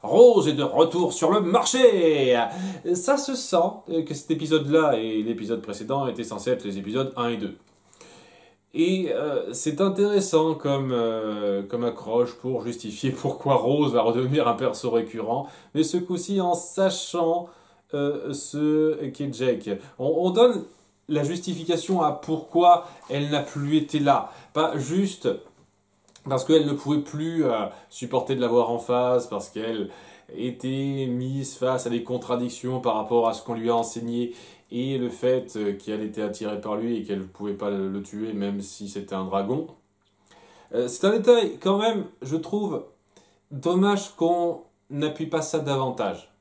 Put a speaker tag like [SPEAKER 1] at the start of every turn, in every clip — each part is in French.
[SPEAKER 1] Rose est de retour sur le marché. Ça se sent que cet épisode-là et l'épisode précédent étaient censés être les épisodes 1 et 2. Et c'est intéressant comme accroche pour justifier pourquoi Rose va redevenir un perso récurrent, mais ce coup-ci en sachant ce qu'est Jake. On donne la justification à pourquoi elle n'a plus été là, pas juste parce qu'elle ne pouvait plus supporter de la voir en face, parce qu'elle était mise face à des contradictions par rapport à ce qu'on lui a enseigné et le fait qu'elle était attirée par lui et qu'elle ne pouvait pas le tuer même si c'était un dragon. C'est un détail quand même, je trouve, dommage qu'on n'appuie pas ça davantage.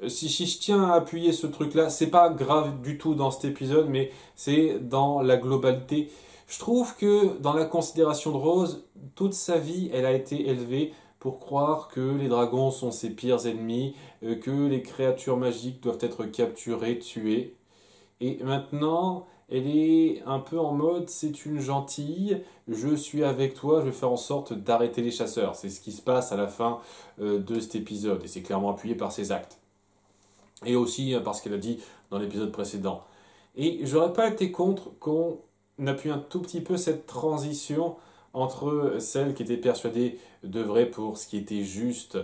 [SPEAKER 1] Si je tiens à appuyer ce truc-là, c'est pas grave du tout dans cet épisode, mais c'est dans la globalité. Je trouve que dans la considération de Rose, toute sa vie, elle a été élevée pour croire que les dragons sont ses pires ennemis, que les créatures magiques doivent être capturées, tuées. Et maintenant, elle est un peu en mode, c'est une gentille, je suis avec toi, je vais faire en sorte d'arrêter les chasseurs. C'est ce qui se passe à la fin de cet épisode, et c'est clairement appuyé par ses actes. Et aussi par ce qu'elle a dit dans l'épisode précédent. Et j'aurais pas été contre qu'on appuie un tout petit peu cette transition entre celle qui était persuadée de vrai pour ce qui était juste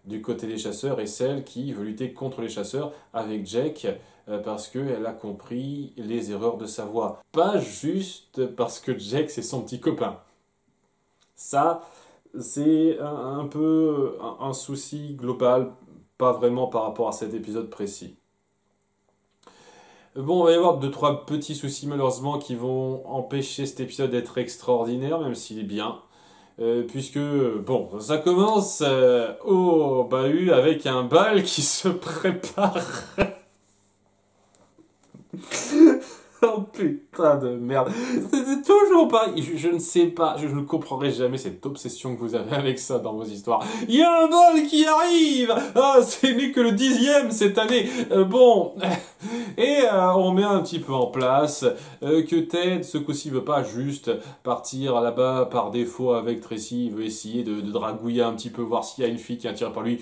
[SPEAKER 1] du côté des chasseurs et celle qui veut lutter contre les chasseurs avec Jake parce qu'elle a compris les erreurs de sa voix. Pas juste parce que Jake c'est son petit copain. Ça, c'est un peu un souci global, pas vraiment par rapport à cet épisode précis. Bon, il va y avoir 2-3 petits soucis malheureusement qui vont empêcher cet épisode d'être extraordinaire, même s'il est bien. Puisque, bon, ça commence au bahut avec un bal qui se prépare. Oh putain de merde. C'est toujours pareil. Je ne sais pas, je ne comprendrai jamais cette obsession que vous avez avec ça dans vos histoires. Il y a un bal qui arrive. Ah, c'est n'est que le 10e cette année. Bon. Et on met un petit peu en place que Ted, ce coup-ci, veut pas juste partir là-bas par défaut avec Tracy. Il veut essayer de dragouiller un petit peu, voir s'il y a une fille qui est attirée par lui.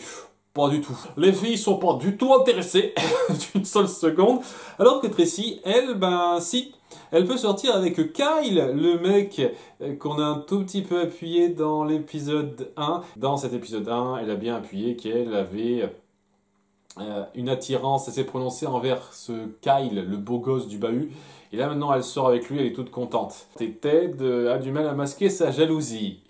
[SPEAKER 1] Pas du tout. Les filles sont pas du tout intéressées d'une seule seconde. Alors que Tracy, elle, ben si. Elle peut sortir avec Kyle, le mec qu'on a un tout petit peu appuyé dans l'épisode 1. Dans cet épisode 1, elle a bien appuyé qu'elle avait une attirance assez prononcée envers ce Kyle, le beau gosse du bahut. Et là maintenant, elle sort avec lui, elle est toute contente. Et Ted a du mal à masquer sa jalousie.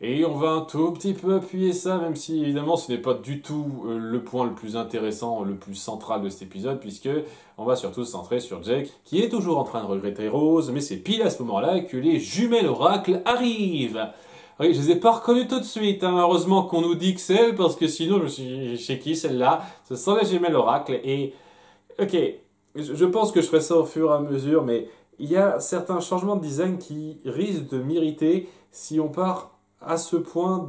[SPEAKER 1] Et on va un tout petit peu appuyer ça, même si évidemment ce n'est pas du tout le point le plus intéressant, le plus central de cet épisode, puisque on va surtout se centrer sur Jake, qui est toujours en train de regretter Rose, mais c'est pile à ce moment-là que les jumelles oracles arrivent. Oui, je les ai pas reconnues tout de suite, hein. Heureusement qu'on nous dit que c'est elle, parce que sinon je me suis dit, chez qui celle-là? Ce sont les jumelles oracles, et ok, je pense que je ferai ça au fur et à mesure, mais il y a certains changements de design qui risquent de m'irriter si on part à ce point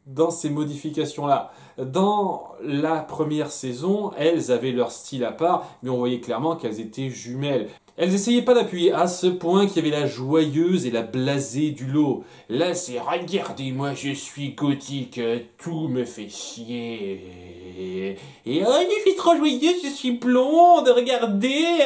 [SPEAKER 1] dans ces modifications-là. Dans la première saison, elles avaient leur style à part, mais on voyait clairement qu'elles étaient jumelles. Elles essayaient pas d'appuyer à ce point qu'il y avait la joyeuse et la blasée du lot. Là, c'est regardez-moi, je suis gothique, tout me fait chier. Et oh, je suis trop joyeuse, je suis blonde, regardez.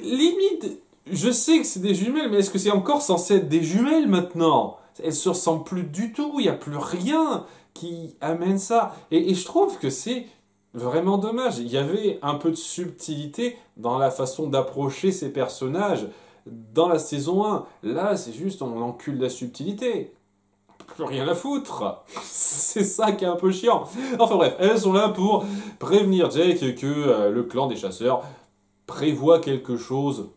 [SPEAKER 1] Limite, je sais que c'est des jumelles, mais est-ce que c'est encore censé être des jumelles maintenant? Elles se ressemblent plus du tout, il n'y a plus rien qui amène ça. Et je trouve que c'est vraiment dommage. Il y avait un peu de subtilité dans la façon d'approcher ces personnages dans la saison 1. Là, c'est juste on encule la subtilité. Plus rien à foutre. C'est ça qui est un peu chiant. Enfin bref, elles sont là pour prévenir Jake que le clan des chasseurs prévoit quelque chose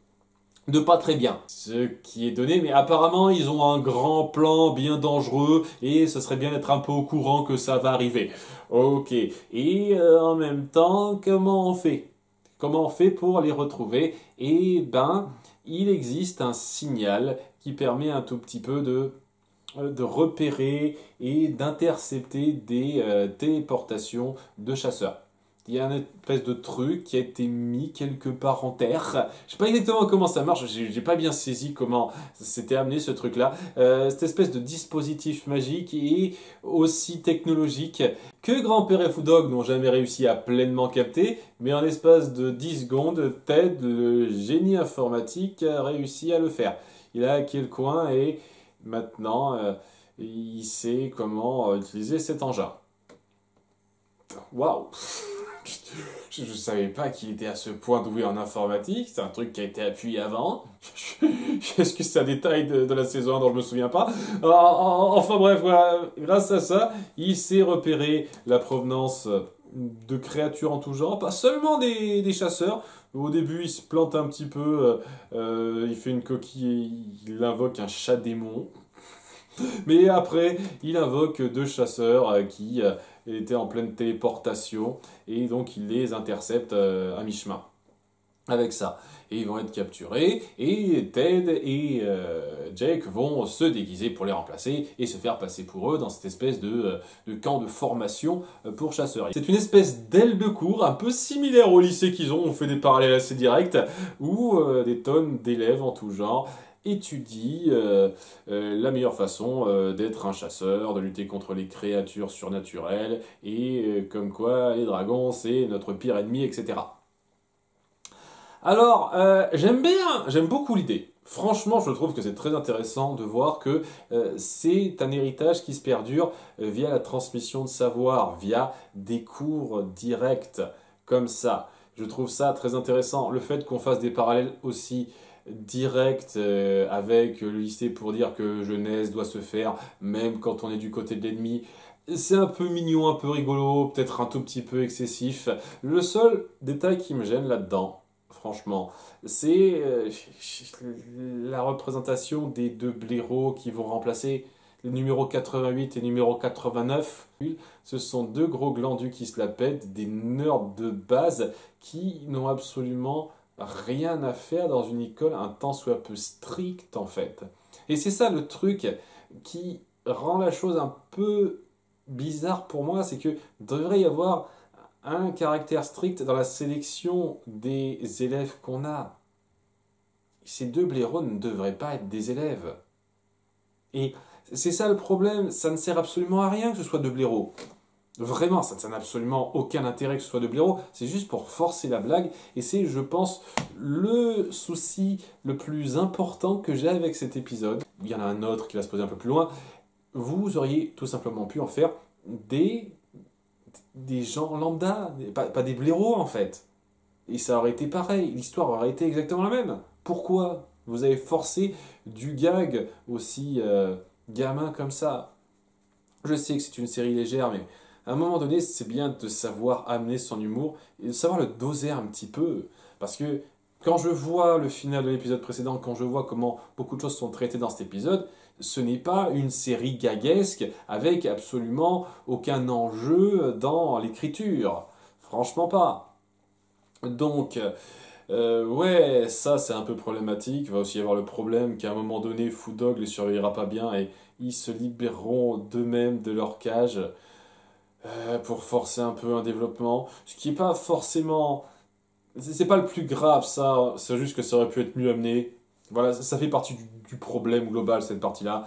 [SPEAKER 1] de pas très bien, ce qui est donné, mais apparemment ils ont un grand plan bien dangereux et ce serait bien d'être un peu au courant que ça va arriver. Ok, et en même temps, comment on fait? Comment on fait pour les retrouver? Eh ben, il existe un signal qui permet un tout petit peu de repérer et d'intercepter des téléportations de chasseurs. Il y a une espèce de truc qui a été mis quelque part en terre. Je sais pas exactement comment ça marche, j'ai pas bien saisi comment c'était amené ce truc-là. Cette espèce de dispositif magique et aussi technologique que Grand-père et Foodog n'ont jamais réussi à pleinement capter, mais en l'espace de 10 secondes, Ted, le génie informatique, a réussi à le faire. Il a hacké le coin et maintenant il sait comment utiliser cet engin. Waouh! Je ne savais pas qu'il était à ce point doué en informatique, c'est un truc qui a été appuyé avant. Est-ce que c'est un détail de la saison 1 dont je me souviens pas? Enfin bref, voilà, grâce à ça, il sait repérer la provenance de créatures en tout genre, pas seulement des chasseurs. Au début, il se plante un petit peu, il fait une coquille et il invoque un chat démon. Mais après, il invoque deux chasseurs qui étaient en pleine téléportation et donc il les intercepte à mi-chemin avec ça. Et ils vont être capturés et Ted et Jake vont se déguiser pour les remplacer et se faire passer pour eux dans cette espèce de camp de formation pour chasseurs. C'est une espèce d'aile de cours un peu similaire au lycée qu'ils ont, on fait des parallèles assez directs, où des tonnes d'élèves en tout genre étudie la meilleure façon d'être un chasseur, de lutter contre les créatures surnaturelles, et comme quoi les dragons c'est notre pire ennemi, etc. Alors, j'aime beaucoup l'idée. Franchement, je trouve que c'est très intéressant de voir que c'est un héritage qui se perdure via la transmission de savoir, via des cours directs comme ça. Je trouve ça très intéressant. Le fait qu'on fasse des parallèles aussi direct avec le lycée pour dire que jeunesse doit se faire même quand on est du côté de l'ennemi. C'est un peu mignon, un peu rigolo, peut-être un tout petit peu excessif. Le seul détail qui me gêne là-dedans, franchement, c'est la représentation des deux blaireaux qui vont remplacer le numéro 88 et le numéro 89. Ce sont deux gros glandus qui se la pètent, des nerds de base qui n'ont absolument rien à faire dans une école un tant soit peu stricte en fait. Et c'est ça le truc qui rend la chose un peu bizarre pour moi, c'est que devrait y avoir un caractère strict dans la sélection des élèves qu'on a. Ces deux blaireaux ne devraient pas être des élèves. Et c'est ça le problème, ça ne sert absolument à rien que ce soit deux blaireaux. Vraiment, ça n'a absolument aucun intérêt que ce soit de blaireau, c'est juste pour forcer la blague, et c'est, je pense, le souci le plus important que j'ai avec cet épisode. Il y en a un autre qui va se poser un peu plus loin. Vous auriez tout simplement pu en faire des gens lambda, pas des blaireaux en fait. Et ça aurait été pareil, l'histoire aurait été exactement la même. Pourquoi vous avez forcé du gag aussi gamin comme ça? Je sais que c'est une série légère, mais à un moment donné, c'est bien de savoir amener son humour et de savoir le doser un petit peu. Parce que quand je vois le final de l'épisode précédent, quand je vois comment beaucoup de choses sont traitées dans cet épisode, ce n'est pas une série gaguesque avec absolument aucun enjeu dans l'écriture. Franchement pas. Donc, ouais, ça c'est un peu problématique. Il va aussi y avoir le problème qu'à un moment donné, Foodog les surveillera pas bien et ils se libéreront d'eux-mêmes de leur cage pour forcer un peu un développement. Ce qui n'est pas forcément... C'est pas le plus grave, ça. C'est juste que ça aurait pu être mieux amené. Voilà, ça fait partie du problème global, cette partie-là.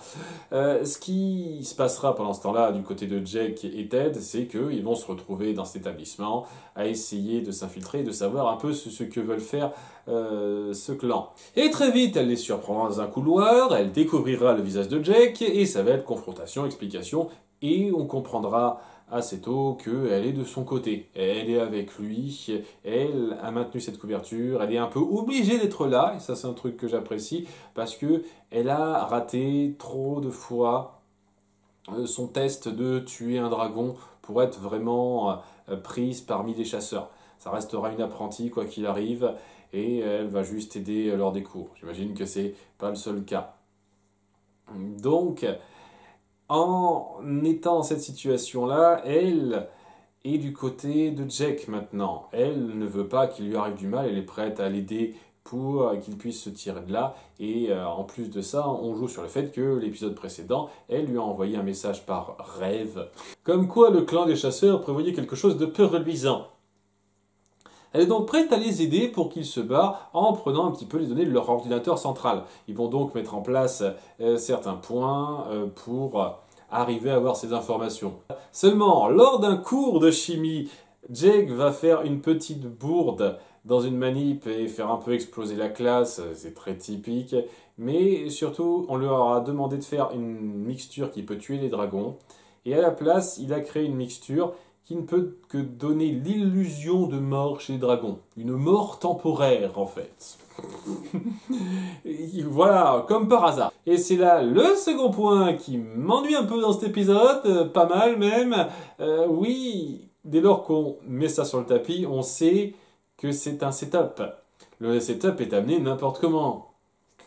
[SPEAKER 1] Ce qui se passera pendant ce temps-là, du côté de Jake et Ted, c'est qu'ils vont se retrouver dans cet établissement à essayer de s'infiltrer, de savoir un peu ce que veulent faire ce clan. Et très vite, elle les surprendra dans un couloir, elle découvrira le visage de Jake, et ça va être confrontation, explication, et on comprendra assez tôt qu'elle est de son côté. Elle est avec lui, elle a maintenu cette couverture, elle est un peu obligée d'être là, et ça c'est un truc que j'apprécie, parce que elle a raté trop de fois son test de tuer un dragon pour être vraiment prise parmi les chasseurs. Ça restera une apprentie quoi qu'il arrive, et elle va juste aider lors des cours. J'imagine que c'est pas le seul cas. Donc, en étant dans cette situation-là, elle est du côté de Jake maintenant. Elle ne veut pas qu'il lui arrive du mal, elle est prête à l'aider pour qu'il puisse se tirer de là. Et en plus de ça, on joue sur le fait que l'épisode précédent, elle lui a envoyé un message par rêve, comme quoi le clan des chasseurs prévoyait quelque chose de peu reluisant. Elle est donc prête à les aider pour qu'ils se barrent en prenant un petit peu les données de leur ordinateur central. Ils vont donc mettre en place certains points pour arriver à avoir ces informations. Seulement, lors d'un cours de chimie, Jake va faire une petite bourde dans une manip et faire un peu exploser la classe, c'est très typique. Mais surtout, on leur a demandé de faire une mixture qui peut tuer les dragons. Et à la place, il a créé une mixture qui ne peut que donner l'illusion de mort chez les dragons. Une mort temporaire, en fait. Voilà, comme par hasard. Et c'est là le second point qui m'ennuie un peu dans cet épisode, pas mal même. Oui, dès lors qu'on met ça sur le tapis, on sait que c'est un setup. Le setup est amené n'importe comment.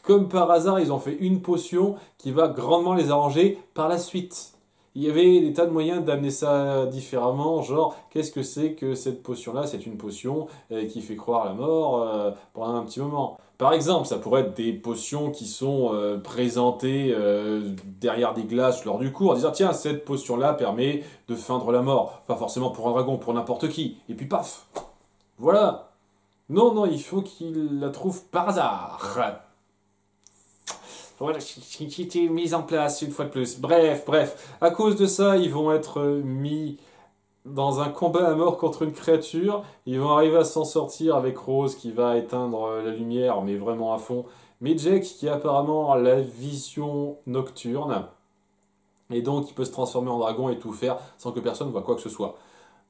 [SPEAKER 1] Comme par hasard, ils ont fait une potion qui va grandement les arranger par la suite. Il y avait des tas de moyens d'amener ça différemment, genre, qu'est-ce que c'est que cette potion-là? C'est une potion qui fait croire à la mort pendant un petit moment. Par exemple, ça pourrait être des potions qui sont présentées derrière des glaces lors du cours, en disant, tiens, cette potion-là permet de feindre la mort. Pas forcément pour un dragon, pour n'importe qui. Et puis paf! Voilà! Non, non, il faut qu'il la trouve par hasard. Voilà, c'était mise en place une fois de plus. Bref. À cause de ça, ils vont être mis dans un combat à mort contre une créature. Ils vont arriver à s'en sortir avec Rose qui va éteindre la lumière, mais vraiment à fond. Mais Jake qui a apparemment la vision nocturne. Et donc il peut se transformer en dragon et tout faire sans que personne voit quoi que ce soit.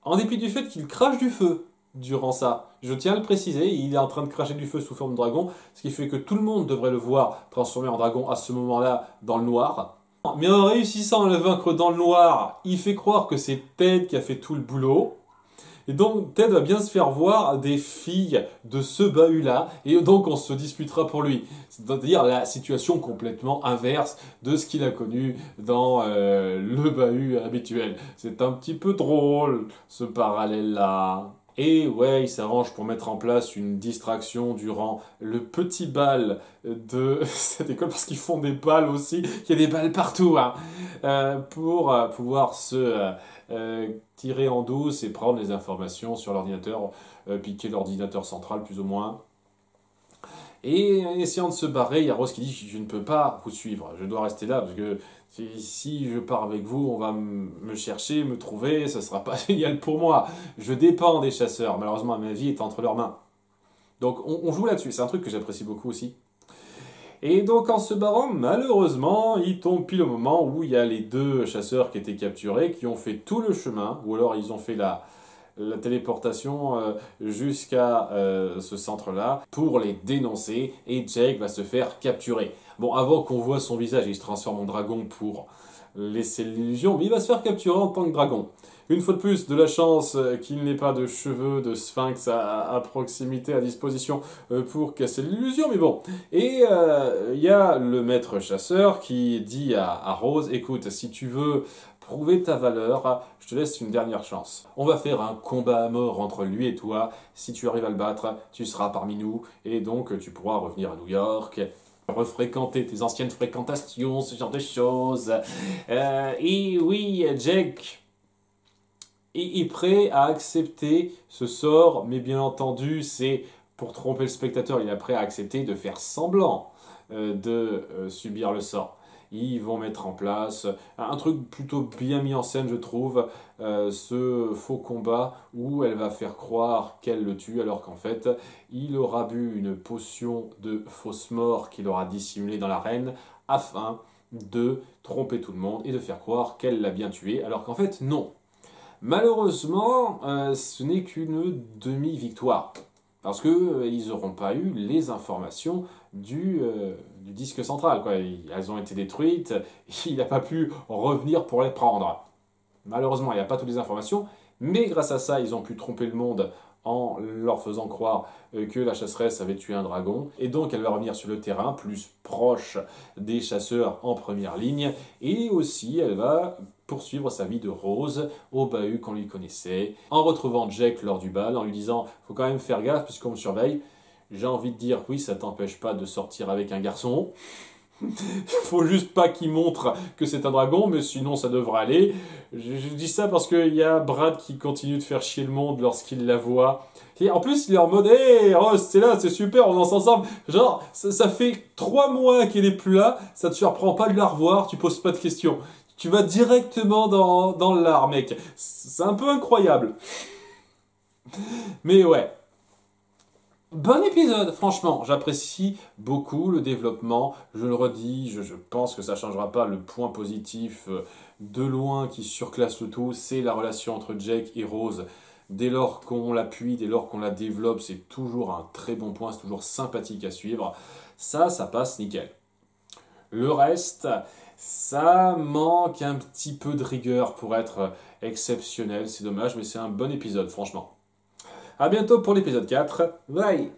[SPEAKER 1] En dépit du fait qu'il crache du feu durant ça. Je tiens à le préciser, il est en train de cracher du feu sous forme de dragon, ce qui fait que tout le monde devrait le voir transformé en dragon à ce moment-là dans le noir. Mais en réussissant à le vaincre dans le noir, il fait croire que c'est Ted qui a fait tout le boulot. Et donc Ted va bien se faire voir des filles de ce bahut-là, et donc on se disputera pour lui. C'est-à-dire la situation complètement inverse de ce qu'il a connu dans le bahut habituel. C'est un petit peu drôle, ce parallèle-là. Et ouais, il s'arrange pour mettre en place une distraction durant le petit bal de cette école, parce qu'ils font des balles aussi, il y a des balles partout, hein, pour pouvoir se tirer en douce et prendre les informations sur l'ordinateur, piquer l'ordinateur central plus ou moins. Et en essayant de se barrer, il y a Rose qui dit « Je ne peux pas vous suivre, je dois rester là, parce que si je pars avec vous, on va me chercher, me trouver, ça ne sera pas génial pour moi. Je dépends des chasseurs, malheureusement ma vie est entre leurs mains. » Donc on joue là-dessus, c'est un truc que j'apprécie beaucoup aussi. Et donc en se barrant, malheureusement, il tombe pile au moment où il y a les deux chasseurs qui étaient capturés, qui ont fait tout le chemin, ou alors ils ont fait la téléportation jusqu'à ce centre-là pour les dénoncer, et Jake va se faire capturer. Bon, avant qu'on voit son visage, il se transforme en dragon pour laisser l'illusion, mais il va se faire capturer en tant que dragon. Une fois de plus, de la chance qu'il n'ait pas de cheveux de sphinx à proximité, à disposition pour casser l'illusion, mais bon. Et il y a le maître chasseur qui dit à Rose, écoute, si tu veux prouver ta valeur, je te laisse une dernière chance. On va faire un combat à mort entre lui et toi. Si tu arrives à le battre, tu seras parmi nous, et donc tu pourras revenir à New York, refréquenter tes anciennes fréquentations, ce genre de choses. Et oui, Jake est prêt à accepter ce sort, mais bien entendu, c'est pour tromper le spectateur, il est prêt à accepter de faire semblant de subir le sort. Ils vont mettre en place un truc plutôt bien mis en scène, je trouve, ce faux combat où elle va faire croire qu'elle le tue, alors qu'en fait, il aura bu une potion de fausse mort qu'il aura dissimulée dans l'arène afin de tromper tout le monde et de faire croire qu'elle l'a bien tué, alors qu'en fait, non. Malheureusement, ce n'est qu'une demi-victoire. Parce qu'ils n'auront pas eu les informations du disque central, quoi. Elles ont été détruites, il n'a pas pu revenir pour les prendre. Malheureusement, il n'y a pas toutes les informations, mais grâce à ça, ils ont pu tromper le monde en leur faisant croire que la chasseresse avait tué un dragon. Et donc, elle va revenir sur le terrain, plus proche des chasseurs en première ligne. Et aussi, elle va poursuivre sa vie de Rose au bahut qu'on lui connaissait, en retrouvant Jake lors du bal, en lui disant « Faut quand même faire gaffe puisqu'on me surveille. » J'ai envie de dire « Oui, ça t'empêche pas de sortir avec un garçon. » Faut juste pas qu'il montre que c'est un dragon, mais sinon ça devrait aller. Je dis ça parce qu'il y a Brad qui continue de faire chier le monde lorsqu'il la voit. Et en plus, il est en mode, hey, Rose, c'est là, c'est super, on danse ensemble. Genre, ça fait 3 mois qu'elle est plus là, ça te surprend pas de la revoir, tu poses pas de questions. Tu vas directement dans l'art, mec. C'est un peu incroyable. Mais ouais. Bon épisode, franchement, j'apprécie beaucoup le développement. Je le redis, je pense que ça changera pas. Le point positif de loin qui surclasse le tout, c'est la relation entre Jake et Rose. Dès lors qu'on l'appuie, dès lors qu'on la développe, c'est toujours un très bon point, c'est toujours sympathique à suivre. Ça passe nickel. Le reste, ça manque un petit peu de rigueur pour être exceptionnel. C'est dommage, mais c'est un bon épisode, franchement. A bientôt pour l'épisode 4. Bye!